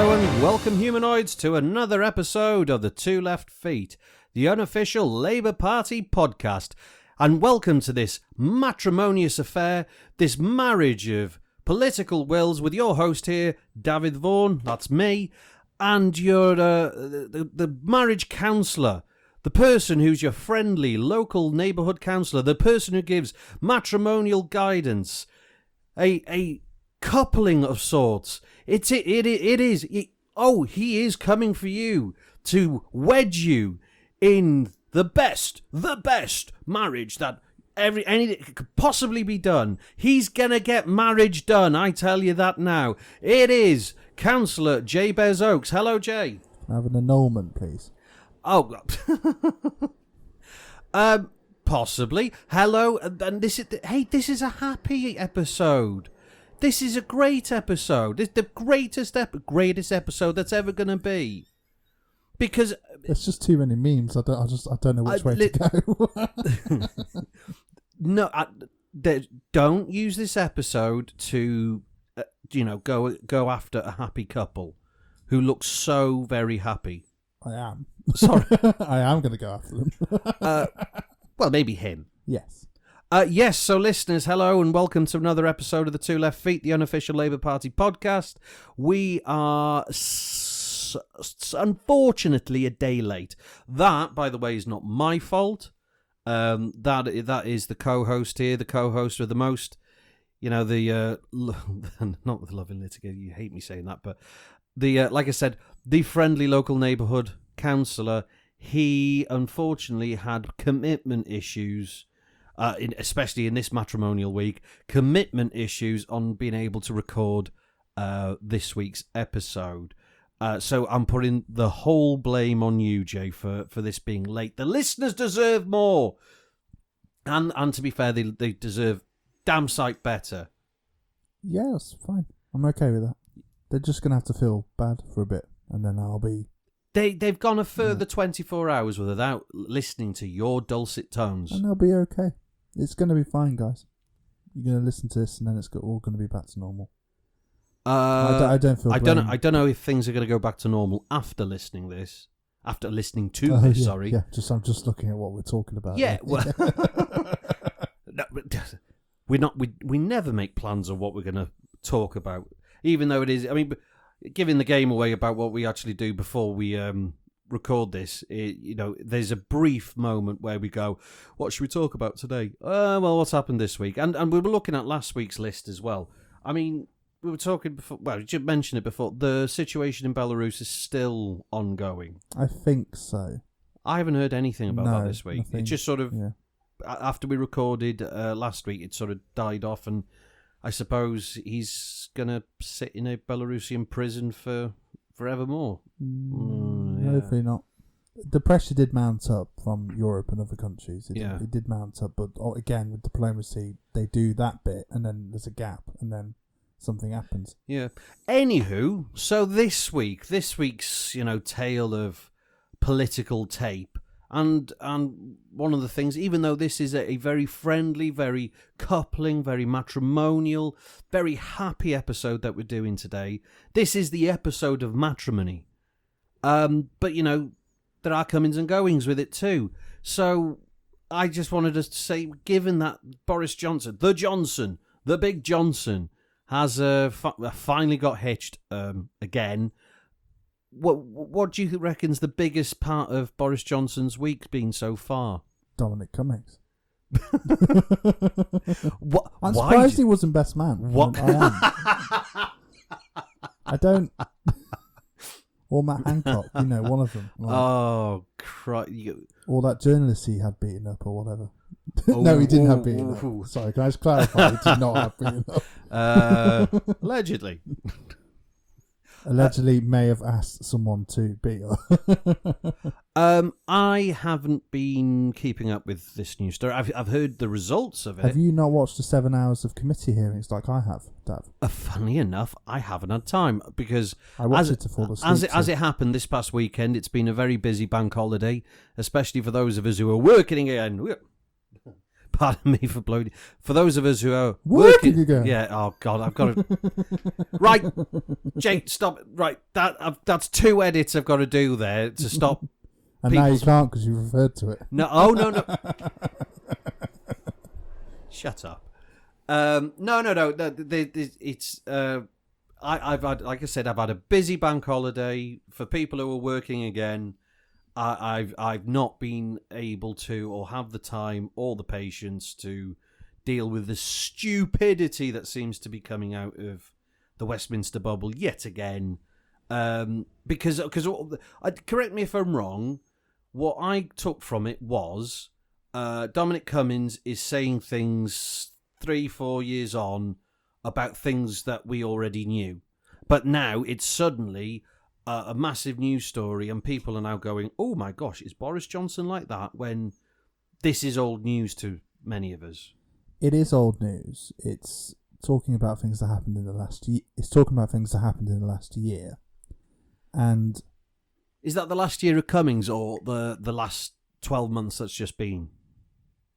Hello and welcome humanoids to another episode of the Two Left Feet, the Unofficial Labour Party Podcast. And welcome to this matrimonious affair, this marriage of political wills with your host here, Dafydd Vaughan, that's me, and your the marriage counsellor, the person who's your friendly local neighbourhood counsellor, the person who gives matrimonial guidance, a coupling of sorts. He is coming for you to wedge you in the best marriage that anything could possibly be done. He's gonna get marriage done, I tell you that now. It is Cllr Jabez Oakes. Hello, Jay. Have an annulment, please. Oh, possibly. Hello, and this is a happy episode. This is a great episode. It's the greatest episode that's ever going to be. Because there's just too many memes. I don't know which way to go. No, don't use this episode to, go after a happy couple who looks so very happy. I am. Sorry, I am going to go after them. Well, maybe him. Yes. Yes, so listeners, hello and welcome to another episode of the Two Left Feet, the Unofficial Labour Party Podcast. We are unfortunately a day late. That, by the way, is not my fault. That is the co-host here, the co-host with the most, not the loving litigation, you hate me saying that, but the like I said, the friendly local neighbourhood counsellor. He unfortunately had commitment issues. Especially in this matrimonial week, commitment issues on being able to record this week's episode. So I'm putting the whole blame on you, Jay, for this being late. The listeners deserve more. And to be fair, they deserve damn sight better. Yeah, that's fine. I'm okay with that. They're just going to have to feel bad for a bit, and then I'll be... They've gone a further 24 hours without listening to your dulcet tones. And they'll be okay. It's going to be fine, guys. You're going to listen to this, and then it's all going to be back to normal. I don't feel. I don't know if things are going to go back to normal after listening to this. Sorry. Yeah. I'm just looking at what we're talking about. Yeah. Well, no, we never make plans of what we're going to talk about, even though it is. I mean, giving the game away about what we actually do before we record this, there's a brief moment where we go, what should we talk about today? Well, what's happened this week? And we were looking at last week's list as well. I mean, we were talking before, well, you mentioned it before, the situation in Belarus is still ongoing. I think so. I haven't heard anything about that this week. Nothing, it just sort of, after we recorded last week, it sort of died off, and I suppose he's going to sit in a Belarusian prison for forevermore. Hopefully not. The pressure did mount up from Europe and other countries. It did mount up, but again, with diplomacy, they do that bit, and then there's a gap, and then something happens. Yeah. Anywho, so this week's tale of political tape, and one of the things, even though this is a very friendly, very coupling, very matrimonial, very happy episode that we're doing today, this is the episode of matrimony. But there are comings and goings with it too. So I just wanted to say, given that Boris Johnson, the big Johnson, has finally got hitched again, what do you reckon's the biggest part of Boris Johnson's week been so far? Dominic Cummings. What? I'm surprised he wasn't best man. What? I don't. Or Matt Hancock, one of them. Oh, Christ. Or that journalist he had beaten up or whatever. No, he didn't have beaten up. Sorry, can I just clarify? He did not have beaten up. Allegedly. Allegedly may have asked someone to beat her. I haven't been keeping up with this news story. I've heard the results of it. Have you not watched the 7 hours of committee hearings like I have, Dav? Funny enough, I haven't had time because I watched it to fall asleep. As it happened this past weekend, it's been a very busy bank holiday, especially for those of us who are working again. Pardon me for blowing. For those of us who are working again. Yeah. Oh God, I've got to. Right, Jake, stop. Right, that's 2 edits I've got to do there to stop. And now you can't because you referred to it. No. Oh no. Shut up. No. It's. I've had, like I said, I've had a busy bank holiday. For people who are working again, I've not been able to or have the time or the patience to deal with the stupidity that seems to be coming out of the Westminster bubble yet again. Because correct me if I'm wrong, what I took from it was Dominic Cummings is saying things 3-4 years on about things that we already knew. But now it's suddenly a massive news story and people are now going, oh my gosh, is Boris Johnson like that? When this is old news to many of us. It is old news. It's talking about things that happened in the last year. It's talking about things that happened in the last year. And is that the last year of Cummings or the last 12 months that's just been?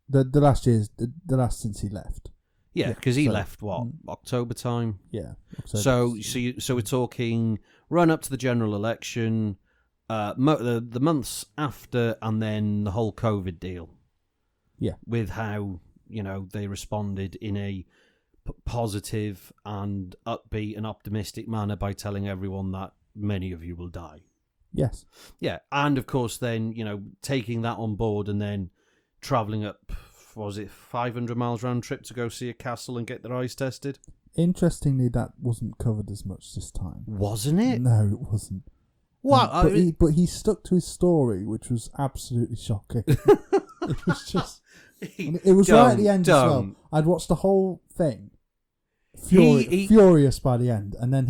The last year's the last since he left. Yeah, because he left, what, October time? Yeah. October. So we're talking run up to the general election, the months after, and then the whole COVID deal. Yeah. With how, they responded in a positive and upbeat and optimistic manner by telling everyone that many of you will die. Yes. Yeah, and of course then, taking that on board and then travelling up, was it 500 miles round trip to go see a castle and get their eyes tested? Interestingly, that wasn't covered as much this time. Wasn't it? No, it wasn't. What? But he stuck to his story, which was absolutely shocking. It was just... It was right at the end as well. I'd watched the whole thing. Furious by the end. And then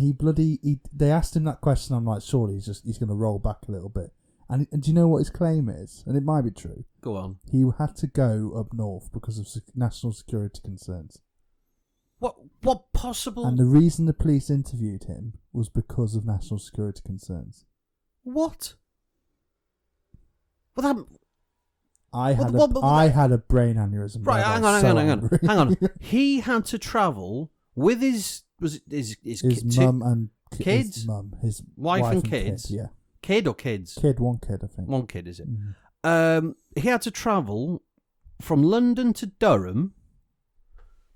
they asked him that question. I'm like, surely he's going to roll back a little bit. And do you know what his claim is? And it might be true. Go on. He had to go up north because of national security concerns. What possible? And the reason the police interviewed him was because of national security concerns. What? Well, that... I had a brain aneurysm. Right, hang on. He had to travel with his mum and kids, his wife and kids. Yeah, kid or kids? One kid, I think. One kid, is it? Mm-hmm. He had to travel from London to Durham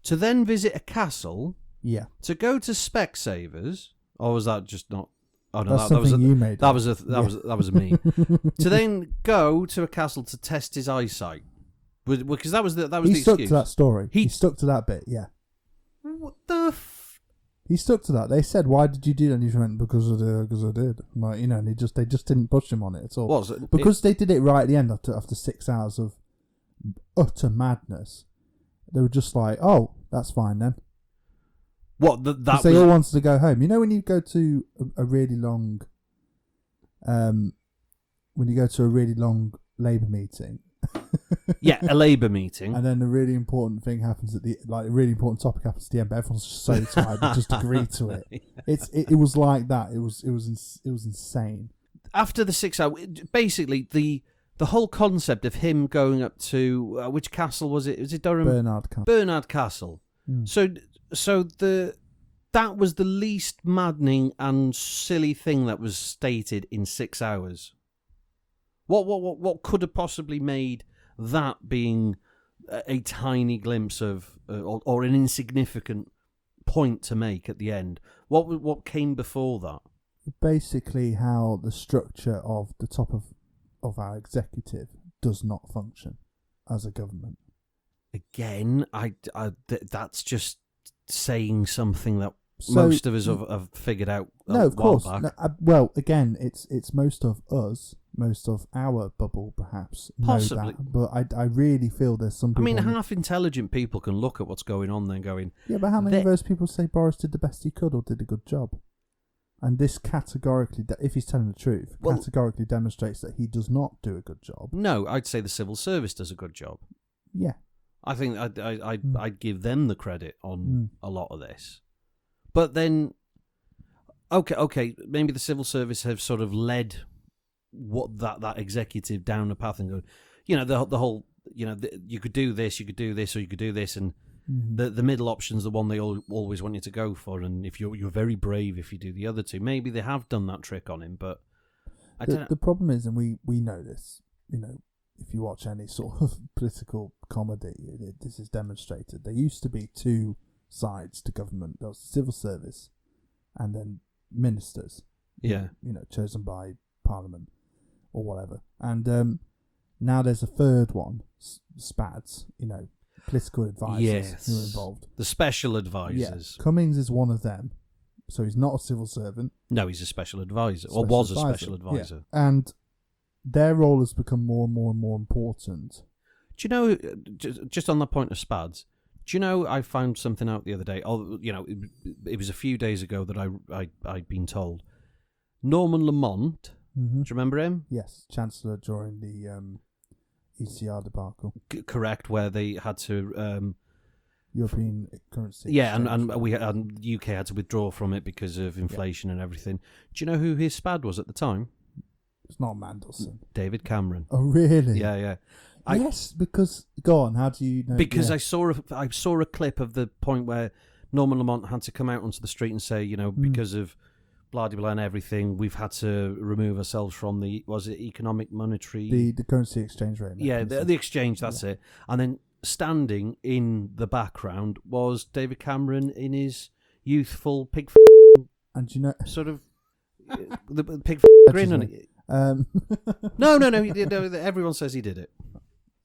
to then visit a castle. Yeah. To go to Specsavers, or was that just not? Oh no, that was you made. That was a me. To then go to a castle to test his eyesight, because that was the excuse. He stuck to that story. He stuck to that bit. Yeah. What the? He stuck to that. They said, "Why did you do that?" And he went, "Because I did." Like, and they just didn't push him on it at all. Because they did it right at the end after 6 hours of utter madness. They were just like, "Oh, that's fine then." What that? They all wanted to go home. You know when you go to a really long, Labour meeting. Yeah, a Labour meeting, and then a really important thing happens a really important topic happens at the end, but everyone's just so tired they just agree to it. Yeah. It was like that. It was insane. After the 6 hour, basically the whole concept of him going up to which castle was it? Was it Durham? Bernard Castle. Mm. So that was the least maddening and silly thing that was stated in 6 hours. What could have possibly made that being a tiny glimpse of or an insignificant point to make at the end? What came before that? Basically, how the structure of the top of our executive does not function as a government. Again, that's just saying something that most of us have figured out. No, of course. No, well, again, it's most of us, most of our bubble, perhaps. Possibly, but I really feel there's some people. Half intelligent people can look at what's going on then going. Yeah, but how many of those people say Boris did the best he could or did a good job? And this categorically, if he's telling the truth, categorically demonstrates that he does not do a good job. No, I'd say the civil service does a good job. Yeah. I think I'd give them the credit on a lot of this. But then, okay, maybe the civil service have sort of led what that executive down the path and go, the whole you could do this, or you could do this, and the middle option's the one they always want you to go for. And if you're very brave if you do the other two, maybe they have done that trick on him. But the problem is, and we know this, if you watch any sort of political comedy, this is demonstrated. There used to be two sides to government. There was the civil service, and then ministers. Yeah, chosen by Parliament or whatever. And now there's a third one, SPADs. Political advisors who are involved. The special advisors. Yeah. Cummings is one of them. So he's not a civil servant. No, he's a special advisor, or was a special advisor. Yeah. And their role has become more and more and more important. Do you know, just on the point of SPADs, do you know I found something out the other day? It was a few days ago that I'd been told. Norman Lamont, do you remember him? Yes, Chancellor during the ECR debacle. Correct, where they had to... European currency. Yeah, and the UK had to withdraw from it because of inflation and everything. Do you know who his SPAD was at the time? It's not Mandelson. David Cameron. Oh, really? Yeah. Yes, because... Go on, how do you know? Because I saw a clip of the point where Norman Lamont had to come out onto the street and say, because of blah, blah, blah and everything, we've had to remove ourselves from the... Was it economic monetary... The currency exchange rate. Yeah, the exchange, that's it. And then standing in the background was David Cameron in his youthful pig... And you know... Sort of... the pig grin on it. No, he did. No, everyone says he did it.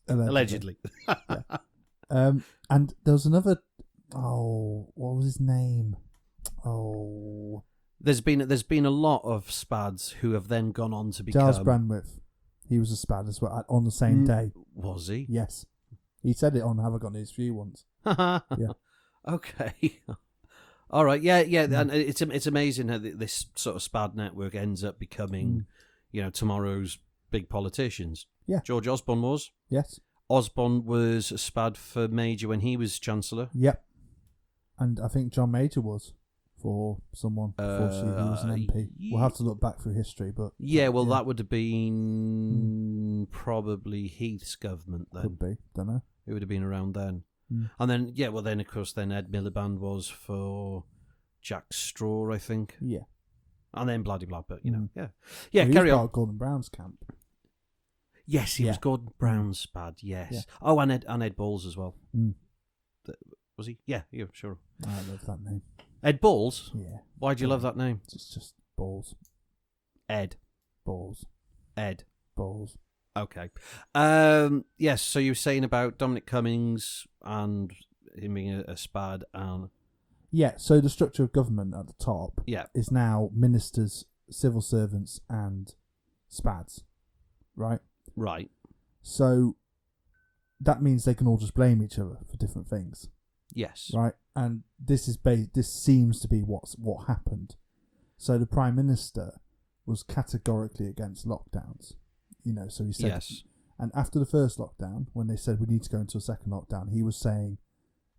Allegedly. Yeah. And there was another... Oh, what was his name? Oh... There's been a lot of SPADs who have then gone on to become... Giles Brandwidth. He was a SPAD as well, on the same day. Was he? Yes. He said it on Have I Got News For You once. Yeah. Okay. All right. Yeah. And it's amazing how this sort of SPAD network ends up becoming, tomorrow's big politicians. Yeah. George Osborne was. Yes. Osborne was a SPAD for Major when he was Chancellor. Yep. And I think John Major was for someone before he was an MP. We'll have to look back through history, but... that would have been probably Heath's government then. Could be. Don't know. It would have been around then. And then, of course, then Ed Miliband was for Jack Straw, I think. Yeah. And then blah, blah, but, Yeah, well, carry on. Gordon Brown's camp. Yes, he was Gordon Brown's SPAD, yes. Yeah. Oh, and Ed Balls as well. Was he? Yeah, sure. I love that name. Ed Balls? Yeah. Why do you love that name? It's just Balls. Ed. Balls. Ed. Balls. Okay. Yes, so you were saying about Dominic Cummings and him being a SPAD and... Yeah, so the structure of government at the top is now ministers, civil servants and SPADs, right? Right. So that means they can all just blame each other for different things. Yes. Right? And this seems to be what happened. So the Prime Minister was categorically against lockdowns. So he said... Yes. And after the first lockdown, when they said we need to go into a second lockdown, he was saying,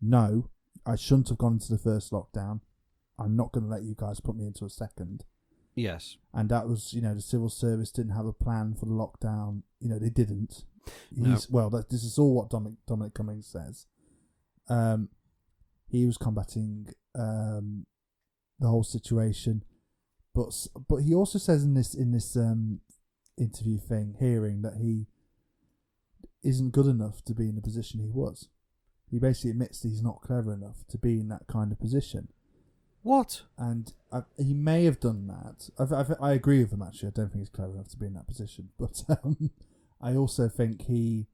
no, I shouldn't have gone into the first lockdown. I'm not going to let you guys put me into a second. Yes. And that was, the civil service didn't have a plan for the lockdown. They didn't. This is all what Dominic Cummings says. He was combating the whole situation, but he also says in this interview hearing that he isn't good enough to be in the position he was. He basically admits that he's not clever enough to be in that kind of position. What? And he may have done that. I agree with him, actually. I don't think he's clever enough to be in that position. But I also think he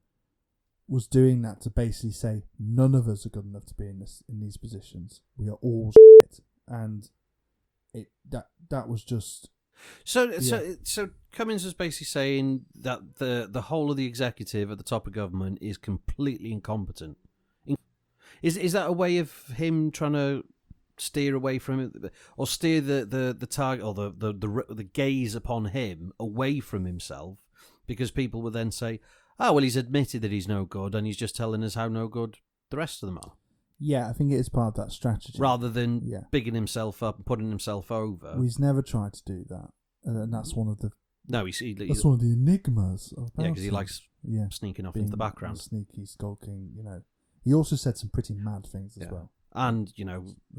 was doing that to basically say none of us are good enough to be in these positions. We are all shit. And that was just... So Cummings was basically saying that the whole of the executive at the top of government is completely incompetent. Is that a way of him trying to steer away from it, or steer the target or the gaze upon him away from himself? Because people would then say, "Oh, well, he's admitted that he's no good, and he's just telling us how no good the rest of them are." Yeah, I think it is part of that strategy. Rather than bigging himself up and putting himself over. Well, he's never tried to do that, and that's one of the... No, that's one of the enigmas. Yeah, because he likes sneaking off into the background. Sneaky, skulking, He also said some pretty mad things as well. And,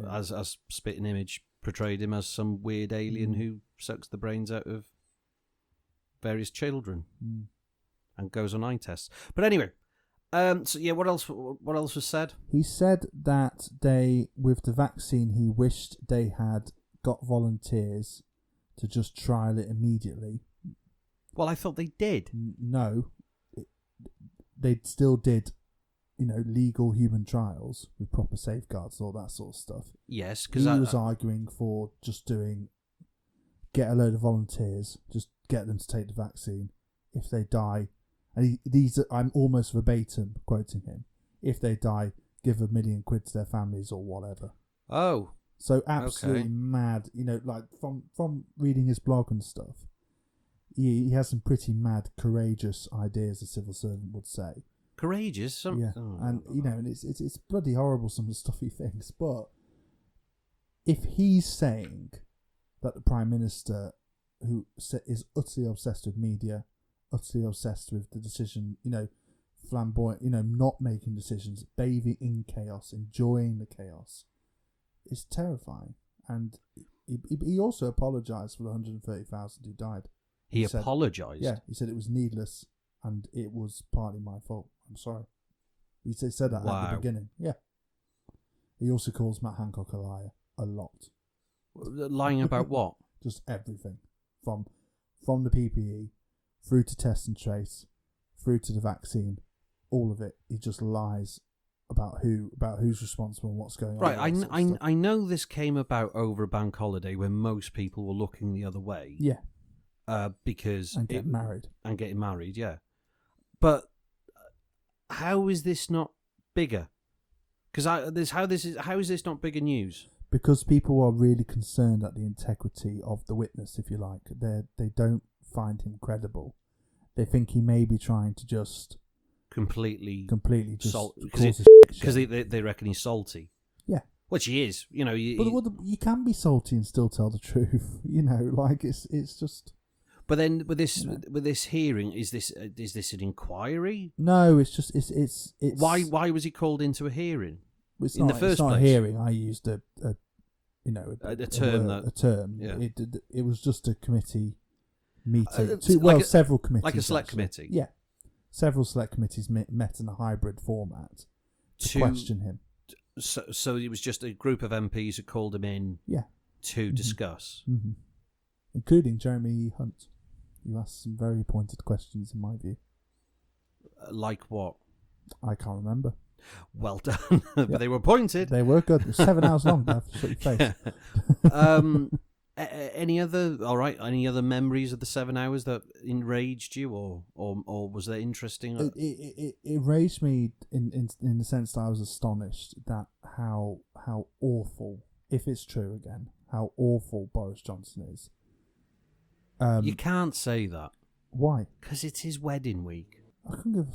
as Spitting Image portrayed him as some weird alien who sucks the brains out of various children and goes on eye tests. But anyway, what else was said? He said that with the vaccine, he wished they had got volunteers to just trial it immediately. Well, I thought they did. No. They still did, legal human trials with proper safeguards, all that sort of stuff. Yes, because he was arguing for just get a load of volunteers, just get them to take the vaccine. If they die, and I'm almost verbatim quoting him. If they die, give £1 million to their families or whatever. Oh, so absolutely mad. Like from reading his blog and stuff, he has some pretty mad, courageous ideas. A civil servant would say. Courageous, and it's bloody horrible some of the stuff he thinks. But if he's saying that the Prime Minister, who is utterly obsessed with media, utterly obsessed with the decision, flamboyant, not making decisions, bathing in chaos, enjoying the chaos, is terrifying. And he also apologised for the 130,000 who died. He apologised? Yeah, he said it was needless and it was partly my fault. I'm sorry. He said that at the beginning. Yeah. He also calls Matt Hancock a liar a lot. Lying about what? Just everything. From the PPE, through to test and trace, through to the vaccine, all of it. He just lies about who's responsible and what's going on. Right, I know this came about over a bank holiday when most people were looking the other way. Yeah. Because and getting married, yeah. But how is this not bigger? Because how is this not bigger news? Because people are really concerned at the integrity of the witness, if you like. They don't find him credible. They think he may be trying to just completely just because they reckon he's salty. Yeah, which he is. But you can be salty and still tell the truth. It's just. But then with this hearing, is this an inquiry? No, it's just it's. Why was he called into a hearing? It's not a hearing. I used a term. A term. Yeah. It was just a committee meeting. Several committees. Like a select committee. Yeah. Several select committees met in a hybrid format to question him. So it was just a group of MPs who called him in. Yeah. To discuss, including Jeremy Hunt. You asked some very pointed questions, in my view. Like what? I can't remember. Well done. But they were pointed. They were good. It was 7 hours long. I have to shut your face. Any other memories of the 7 hours that enraged you, or was that interesting? It enraged me in the sense that I was astonished that how awful, if it's true again, how awful Boris Johnson is. You can't say that. Why? Because it's his wedding week. I couldn't give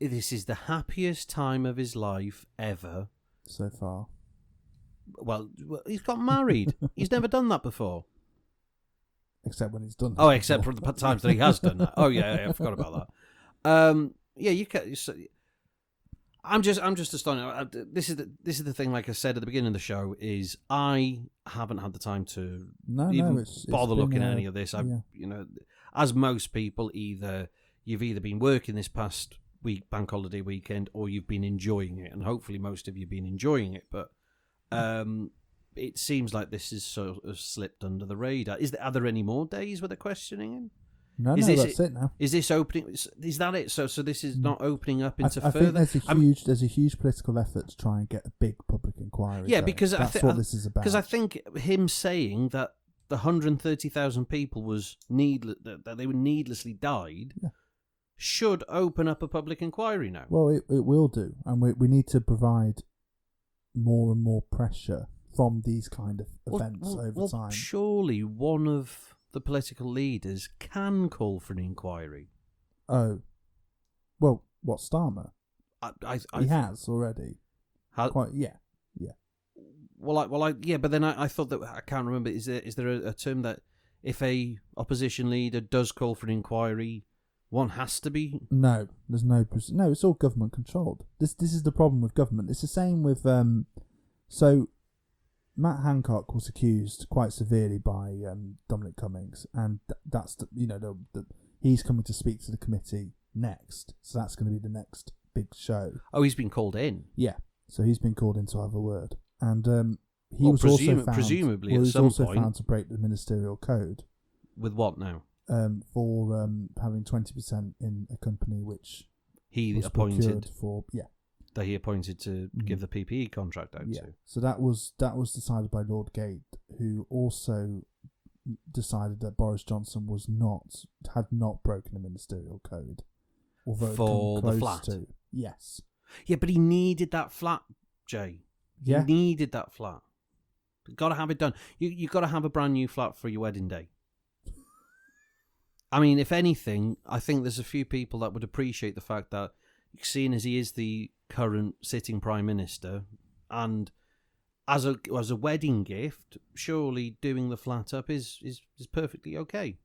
This is the happiest time of his life ever. So far. Well, he's got married. He's never done that before. Except when he's done that. Oh, except for the times that he has done that. Oh, yeah, I forgot about that. You can. I'm just astonished. This is the thing. Like I said at the beginning of the show, is I haven't had the time to bother looking at any of this. As most people, you've either been working this past week, bank holiday weekend, or you've been enjoying it, and hopefully most of you've been enjoying it. But it seems like this is sort of slipped under the radar. Are there any more days where they're questioning him? No, that's it now. Is this opening? Is that it? So this is not opening up into I further. think there's a huge political effort to try and get a big public inquiry. Yeah, because that's what this is about. Because I think him saying that the 130,000 people that they were needlessly died should open up a public inquiry now. Well, it will do, and we need to provide more and more pressure from these kind of events over time. Surely one of the political leaders can call for an inquiry. Oh. Well, what, Starmer? He has already. Yeah. Yeah, but then I thought that I can't remember. Is there a term that if a opposition leader does call for an inquiry, one has to be? No, there's no. It's all government controlled. This is the problem with government. It's the same with So, Matt Hancock was accused quite severely by Dominic Cummings, and that's he's coming to speak to the committee next. So that's going to be the next big show. Oh, he's been called in. Yeah, so he's been called in to have a word, and he was presumably at some point found to break the ministerial code. With what now? For having 20% in a company which he was appointed for. Yeah. That he appointed to give the PPE contract out to. So that was decided by Lord Gate, who also decided that Boris Johnson had not broken the ministerial code, although for the flat. Yes. Yeah, but he needed that flat, Jay. He needed that flat. Got to have it done. You got to have a brand new flat for your wedding day. I mean, if anything, I think there's a few people that would appreciate the fact that, seeing as he is the current sitting Prime Minister, and as a wedding gift, surely doing the flat up is perfectly okay.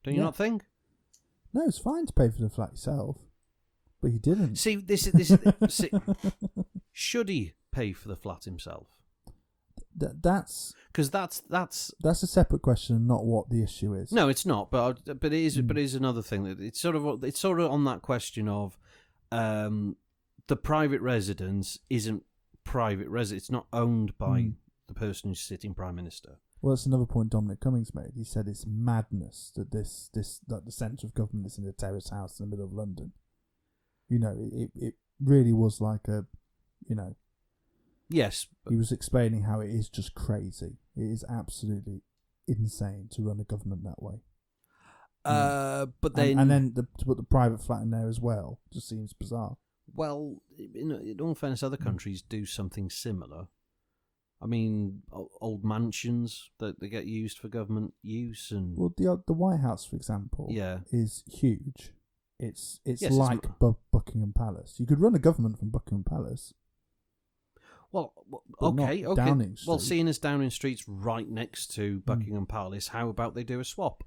Don't you not think? No, it's fine to pay for the flat yourself, but he didn't. See, should he pay for the flat himself? That's because that's a separate question, and not what the issue is. No, it's not. But it is. But it is another thing that it's sort of on that question of the private residence isn't private residence. It's not owned by the person who's sitting Prime Minister. Well, that's another point Dominic Cummings made. He said it's madness that that the centre of government is in a terrace house in the middle of London. It really was like a, Yes. He was explaining how it is just crazy. It is absolutely insane to run a government that way. But then... And then to put the private flat in there as well just seems bizarre. Well, in all fairness, other countries do something similar. I mean, old mansions that they get used for government use, and well, the White House, for example, is huge. It's like Buckingham Palace. You could run a government from Buckingham Palace. Well, okay. Downing Street. Well, seeing as Downing Street's right next to Buckingham Palace, how about they do a swap?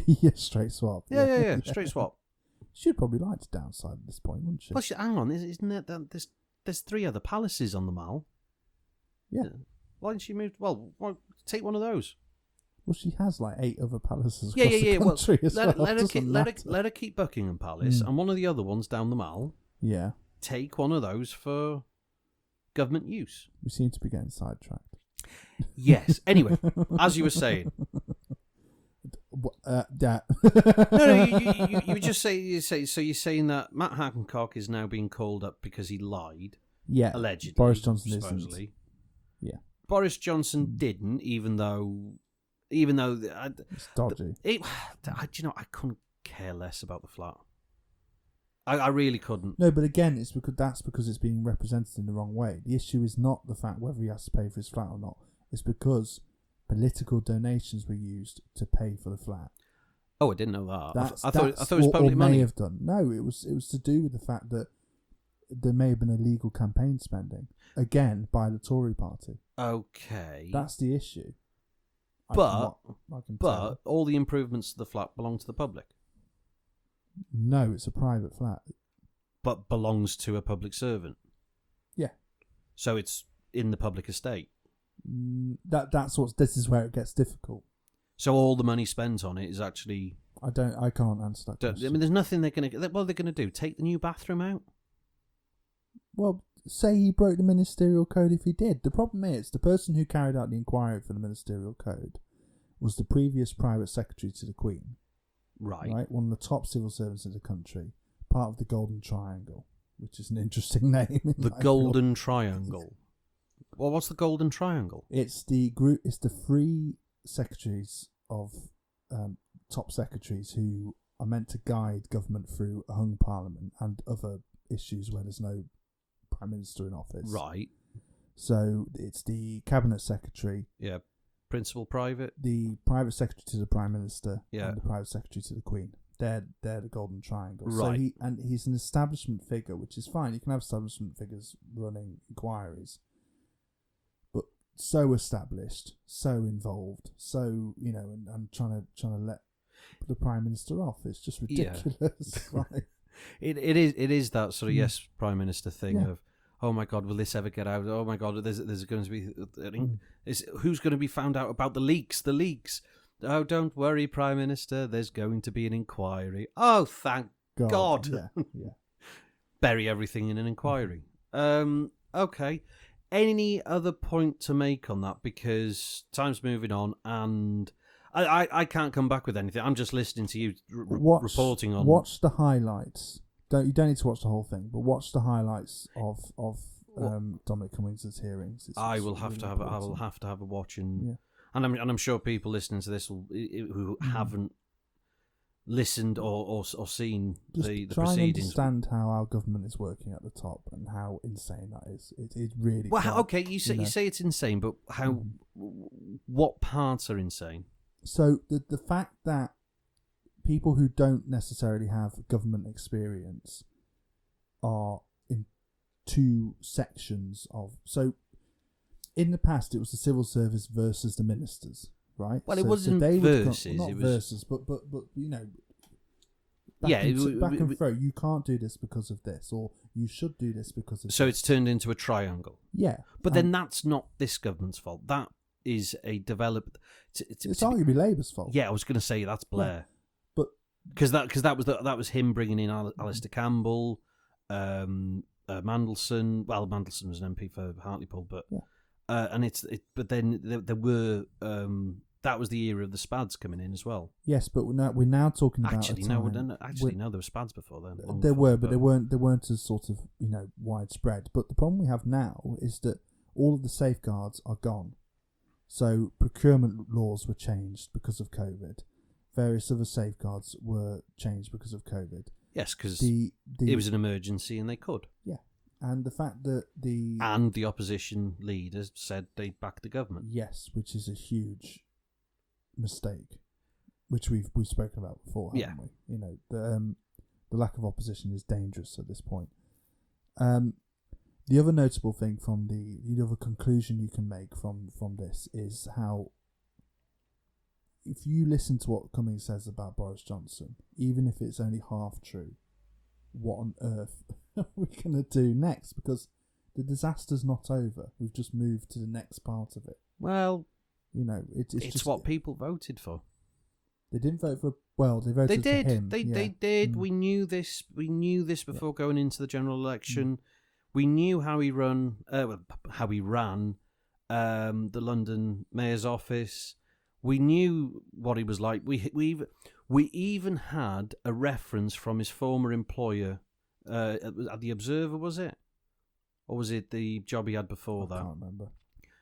Yeah, straight swap. Yeah, straight swap. She'd probably like to downside at this point, wouldn't she? Well, hang on, isn't it that there's 3 other palaces on the Mall? Yeah. Why didn't she move? Well, take one of those. Well, she has like 8 other palaces across the country as well. Let her keep Buckingham Palace and one of the other ones down the Mall. Yeah. Take one of those for government use. We seem to be getting sidetracked. Yes. Anyway, as you were saying. No, you just say. So you're saying that Matt Hancock is now being called up because he lied. Yeah. Allegedly. Boris Johnson supposedly. Isn't. Yeah. Boris Johnson didn't, even though it's dodgy. I couldn't care less about the flat. I really couldn't. No, but again, it's because it's being represented in the wrong way. The issue is not the fact whether he has to pay for his flat or not. It's because political donations were used to pay for the flat. Oh, I didn't know that. I thought it was public money. May have done. No, it was to do with the fact that there may have been illegal campaign spending again by the Tory party. Okay, that's the issue. But all the improvements to the flat belong to the public. No, it's a private flat. But belongs to a public servant. Yeah. So it's in the public estate. This is where it gets difficult. So all the money spent on it is actually... I can't answer that question. I mean, there's nothing they're going to... What are they going to do? Take the new bathroom out? Well, say he broke the ministerial code if he did. The problem is, the person who carried out the inquiry for the ministerial code was the previous private secretary to the Queen. Right. One of the top civil servants in the country. Part of the Golden Triangle, which is an interesting name. The Golden Triangle. Well, what's the Golden Triangle? It's the group. It's the 3 secretaries of top secretaries who are meant to guide government through a hung parliament and other issues where there's no prime minister in office. Right. So it's the cabinet secretary. Yeah. Principal private. The private secretary to the prime minister. Yeah. And the private secretary to the Queen. They're the Golden Triangle. Right. So he's an establishment figure, which is fine. You can have establishment figures running inquiries. But so established, so involved, so and trying to let the Prime Minister off. It's just ridiculous, right? It is that sort of yes, Prime Minister thing of, oh my God, will this ever get out? Oh my God, there's going to be who's going to be found out about the leaks? The leaks. Oh, don't worry, Prime Minister. There's going to be an inquiry. Oh, thank God. Yeah. Bury everything in an inquiry. Okay. Any other point to make on that? Because time's moving on, and I can't come back with anything. I'm just listening to you reporting on. Watch the highlights. You don't need to watch the whole thing, but watch the highlights of Dominic Cummings' hearings. I will have to have a watch, and I'm sure people listening to this who haven't listened or seen the proceedings. Try and understand how our government is working at the top and how insane that is. It is really. Well, okay, you say it's insane, but how? What parts are insane? So the fact that people who don't necessarily have government experience are in two sections of. So in the past, it was the civil service versus the ministers. Right. Well, it wasn't versus. Not it was versus, but back and forth. You can't do this because of this, or you should do this because of. So this. It's turned into a triangle. Yeah, but then that's not this government's fault. That is a developed. It's arguably Labour's fault. Yeah, I was going to say that's Blair, but because that was him bringing in Alistair Campbell, Mandelson. Well, Mandelson was an MP for Hartlepool, but. Yeah. But then there were that was the era of the SPADs coming in as well. Yes, but we're now talking about there were SPADs before then. There were, but they weren't as sort of widespread. But the problem we have now is that all of the safeguards are gone. So procurement laws were changed because of COVID. Various other safeguards were changed because of COVID. Yes, because it was an emergency and they could. Yeah. And the fact that the opposition leaders said they'd back the government. Yes, which is a huge mistake, which we've spoken about before, haven't we? The lack of opposition is dangerous at this point. The other notable thing from the other conclusion you can make from this is how, if you listen to what Cummings says about Boris Johnson, even if it's only half true, what on earth are we going to do next? Because the disaster's not over. We've just moved to the next part of it. Well, it's just what people voted for. They didn't vote for. Well, they voted for him. They did. We knew this. We knew this before going into the general election. We knew how he ran the London Mayor's office. We knew what he was like. We even had a reference from his former employer at the Observer, was it? Or was it the job he had before that? I can't remember.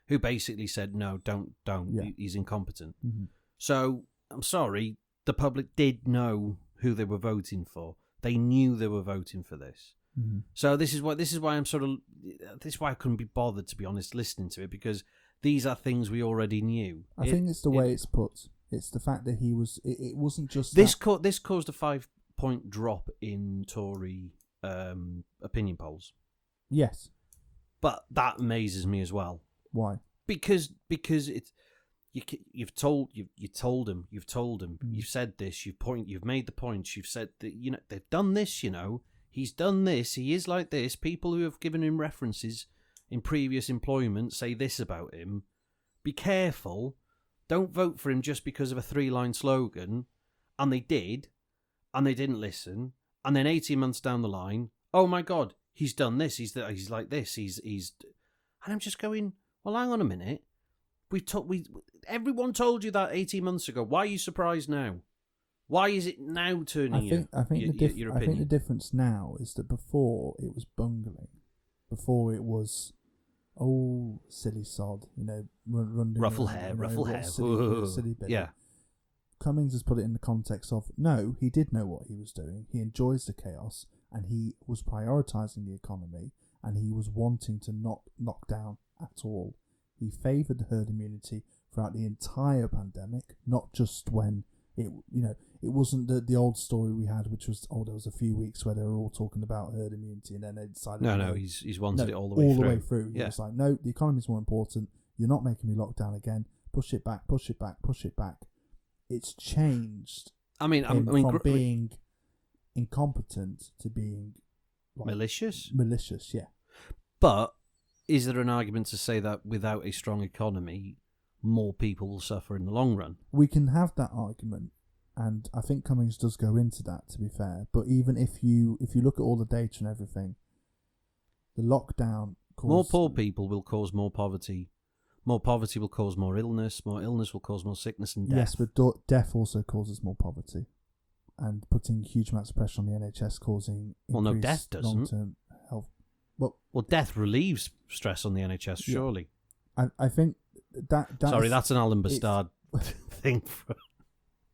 Who basically said, no, don't. Yeah. He's incompetent. Mm-hmm. So, I'm sorry, the public did know who they were voting for. They knew they were voting for this. Mm-hmm. So this is why I couldn't be bothered, to be honest, listening to it, because these are things we already knew. I think it's the way it's put. It's the fact that he was. It wasn't just this. This caused a 5-point drop in Tory opinion polls. Yes, but that amazes me as well. Why? Because it's you've told him. You've said this. You've made the points. You've said that they've done this. He's done this. He is like this. People who have given him references in previous employment say this about him. Be careful. Don't vote for him just because of a 3-line slogan. And they did. And they didn't listen. And then 18 months down the line, oh my God, he's done this. He's like this. He's. And I'm just going, well, hang on a minute. Everyone told you that 18 months ago. Why are you surprised now? Why is it now turning your opinion? I think the difference now is that before it was bungling. Before it was, oh, silly sod, ruffle hair. Silly bit. Yeah. Cummings has put it in the context of, no, he did know what he was doing. He enjoys the chaos, and he was prioritising the economy, and he was wanting to not knock down at all. He favoured the herd immunity throughout the entire pandemic, not just when it wasn't the old story we had, which was, there was a few weeks where they were all talking about herd immunity, and then they decided. No, he's wanted it all the way through. He was like, no, the economy's more important. You're not making me lock down again. Push it back, push it back, push it back. It's changed. From being incompetent to being malicious. Malicious, yeah. But is there an argument to say that without a strong economy, more people will suffer in the long run? We can have that argument, and I think Cummings does go into that, to be fair. But even if you look at all the data and everything, the lockdown more poor people will cause more poverty. More poverty will cause more illness. More illness will cause more sickness and death. Yes, but death also causes more poverty, and putting huge amounts of pressure on the NHS causing death doesn't. Long-term health. Well, death relieves stress on the NHS, surely. I think that. Sorry, that's an Alan Bastard thing,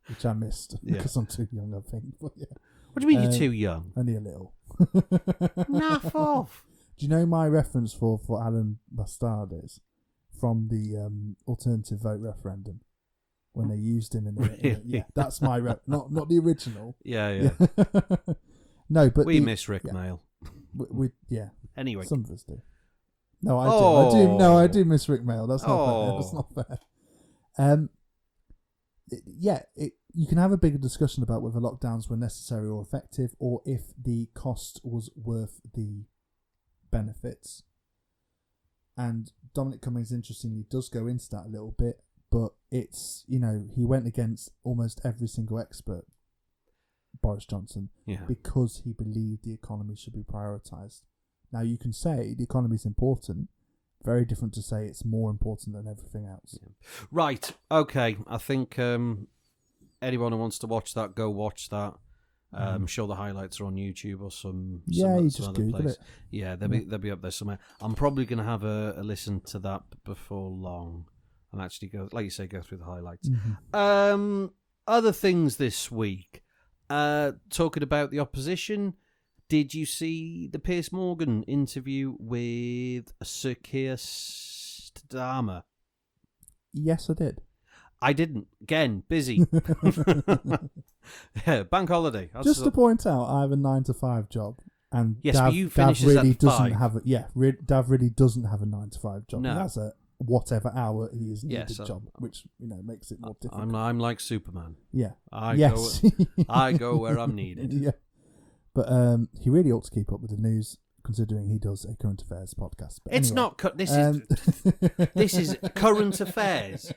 which I missed because I'm too young, I think. But yeah. What do you mean you're too young? Only a little. Naff off. Do you know my reference for Alan Bastard is from the alternative vote referendum when they used him in the that's my not the original. Yeah. No, but we miss Rick Mail. We Anyway, some of us do. No, I do. No, I do miss Rick Mail. That's not fair. That's not fair. You can have a bigger discussion about whether lockdowns were necessary or effective, or if the cost was worth the benefits. And Dominic Cummings, interestingly, does go into that a little bit, but it's, he went against almost every single expert, Boris Johnson, because he believed the economy should be prioritised. Now, you can say the economy is important, very different to say it's more important than everything else. Yeah. Right, okay, I think anyone who wants to watch that, go watch that. I'm sure the highlights are on YouTube or some you just other Google place. it. Yeah, they'll be up there somewhere. I'm probably going to have a listen to that before long and actually go, like you say, go through the highlights. Mm-hmm. Other things this week. Talking about the opposition, did you see the Piers Morgan interview with Sir Kier Starmer? Yes, I did. I didn't. Again, busy. Yeah, bank holiday. Just to point out, I have a 9-to-5 job, and but you finish really at doesn't 5. have a Dav really doesn't have a 9-to-5 job. No. He has a whatever hour he is needed job, which makes it more difficult. I'm like Superman. Yeah. I go where I'm needed. Yeah. But he really ought to keep up with the news, considering he does a current affairs podcast. But it's anyway, not. This is current affairs.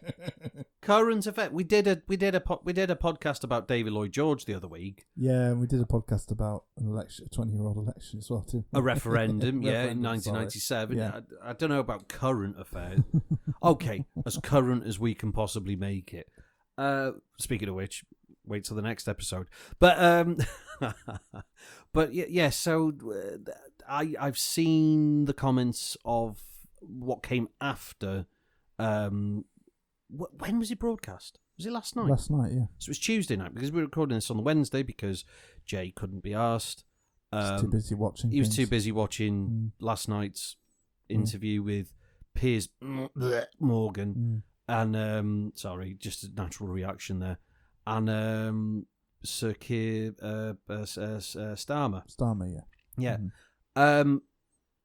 Current affairs. We did a podcast about David Lloyd George the other week. Yeah, and we did a podcast about an election, a 20-year-old election as well too. A referendum, in 1997. Yeah. I don't know about current affairs. Okay, as current as we can possibly make it. Speaking of which, wait till the next episode. But but yeah. So I've seen the comments of what came after. When was it broadcast? Was it last night? Last night, yeah. So it was Tuesday night, because we were recording this on the Wednesday because Jay couldn't be asked. He was too busy watching. He was too busy watching last night's interview with Piers Morgan. And sorry, just a natural reaction there. And Sir Kier Starmer. Starmer, yeah. Yeah.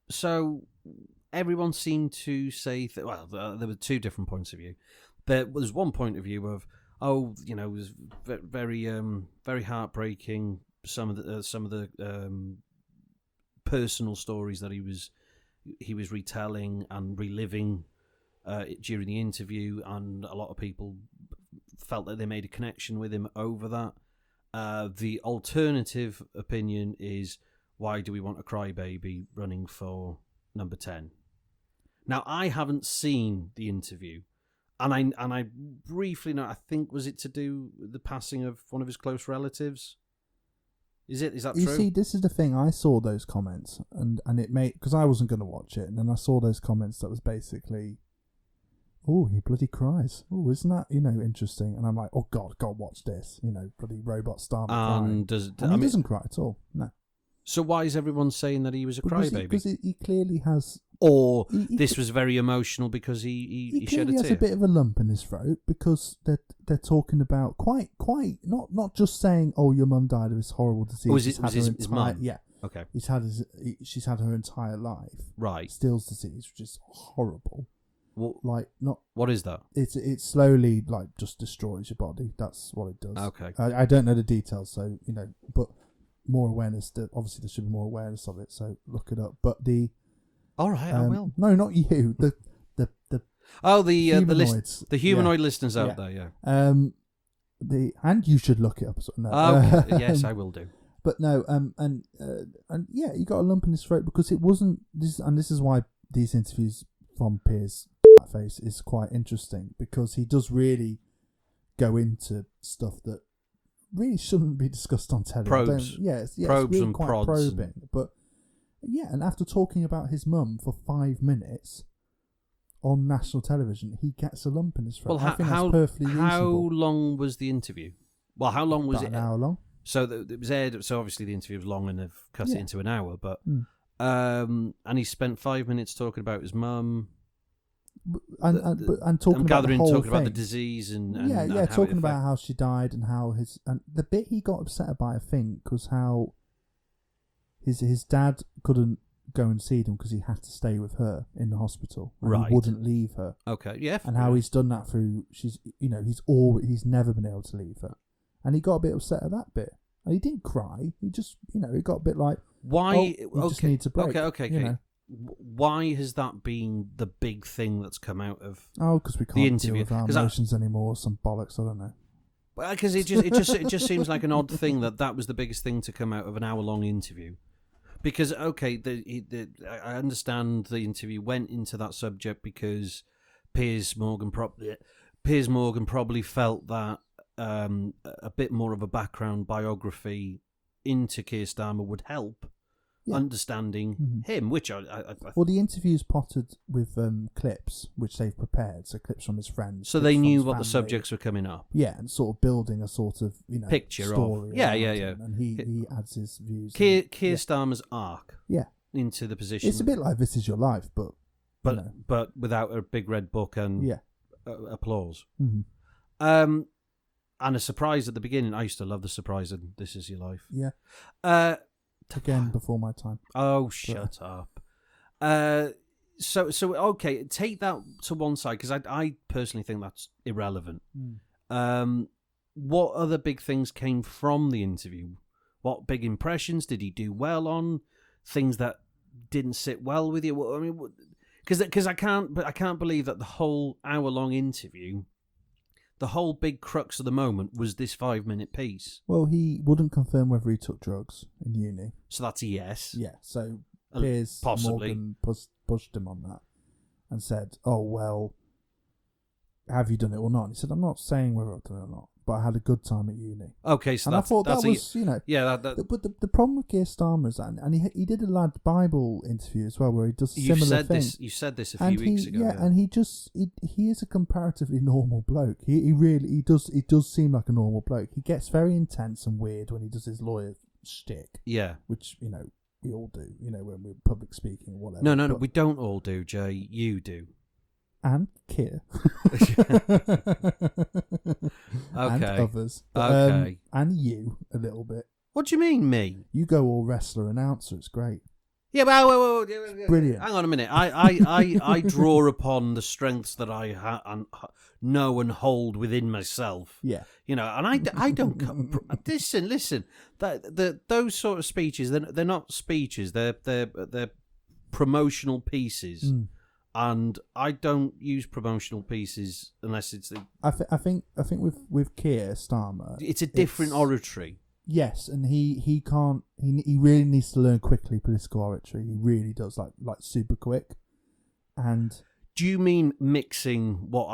So everyone seemed to say that. Well, there were two different points of view. There was one point of view of, it was very, very heartbreaking. Some of the personal stories that he was retelling and reliving during the interview, and a lot of people felt that they made a connection with him over that. The alternative opinion is, why do we want a crybaby running for number 10? Now, I haven't seen the interview, and I briefly know. I think, was it to do with the passing of one of his close relatives? Is that true? You see, this is the thing. I saw those comments, and it made, because I wasn't going to watch it, and then I saw those comments that was basically, oh, he bloody cries. Oh, isn't that, interesting? And I'm like, oh, God, watch this. Bloody robot Starmer crying. He doesn't cry at all, no. So why is everyone saying that he was a crybaby? Because he clearly has... Or this was very emotional because he shed a tear? He has a bit of a lump in his throat because they're talking about quite not just saying, oh, your mum died of this horrible disease. Oh, was his mum? Yeah. Okay. She's had her entire life. Right. Still's disease, which is horrible. like not. What is that? It slowly like just destroys your body. That's what it does. Okay. I don't know the details, so but more awareness. Obviously, there should be more awareness of it. So look it up. But all right, I will. No, not you. The the humanoid listeners out there. Yeah. And you should look it up. No. Okay. Yes, I will do. But no. And yeah, he got a lump in his throat because it wasn't this. And this is why these interviews from Piers face is quite interesting, because he does really go into stuff that really shouldn't be discussed on telly. Probes. It's probes really and quite prods. Probing. But yeah, and after talking about his mum for 5 minutes on national television, he gets a lump in his throat. Well, I think that's perfectly reasonable. How long was the interview? Well, how long was About it? An hour long. So it was aired. So obviously the interview was long, and they've cut it into an hour. But and he spent 5 minutes talking about his mum. And talking about the whole talking thing. about the disease and talking about how she died and how the bit he got upset about, I think, was how his dad couldn't go and see them because he had to stay with her in the hospital. And right. He wouldn't leave her. Okay, yeah. And how he's done that through he's never been able to leave her, and he got a bit upset at that bit. And he didn't cry. He just he got a bit like, why? He just needs a break. Okay. Why has that been the big thing that's come out of because we can't deal with our emotions anymore? Some bollocks, I don't know. Because it just seems like an odd thing that was the biggest thing to come out of an hour-long interview. Because I understand the interview went into that subject because Piers Morgan probably felt that a bit more of a background biography into Kier Starmer would help. Yeah. Understanding him, which I well, the interview's potted with clips which they've prepared, so clips from his friends. So they knew what the subjects were coming up. Yeah, and sort of building a sort of picture story. Yeah. And he adds his views. Kier Starmer's arc. Into the position. It's a bit like This Is Your Life, but without a big red book and applause. Mm-hmm. And a surprise at the beginning. I used to love the surprise in This Is Your Life. Yeah. Again, before my time. Oh, shut up. So okay, take that to one side, because I personally think that's irrelevant. What other big things came from the interview? What big impressions did he do well on? Things that didn't sit well with you? I mean, because I can't believe that the whole hour-long interview, the whole big crux of the moment was this 5-minute piece. Well, he wouldn't confirm whether he took drugs in uni. So that's a yes. Yeah, so Piers Morgan pushed him on that and said, oh, well, have you done it or not? And he said, I'm not saying whether I've done it or not, but I had a good time at uni. Okay, so and I thought that was, Yeah, But the problem with Kier Starmer is that, and he did a Lad Bible interview as well, where he does similar things. You said this a few weeks ago. Yeah, and he is a comparatively normal bloke. He does seem like a normal bloke. He gets very intense and weird when he does his lawyer shtick. Yeah. Which, we all do, when we're public speaking or whatever. No, we don't all do, Jay. You do. And Kier. Okay. And others. Okay. And you, a little bit. What do you mean, me? You go all wrestler announcer. It's great. Yeah, well, brilliant. Hang on a minute. I draw upon the strengths that I know and hold within myself. Yeah. And I don't. Listen. Those sort of speeches, they're not speeches. They're promotional pieces. And I don't use promotional pieces unless it's. I think with Kier Starmer, it's a different oratory. Yes, and he can't. He really needs to learn quickly political oratory. He really does, like super quick. And do you mean mixing what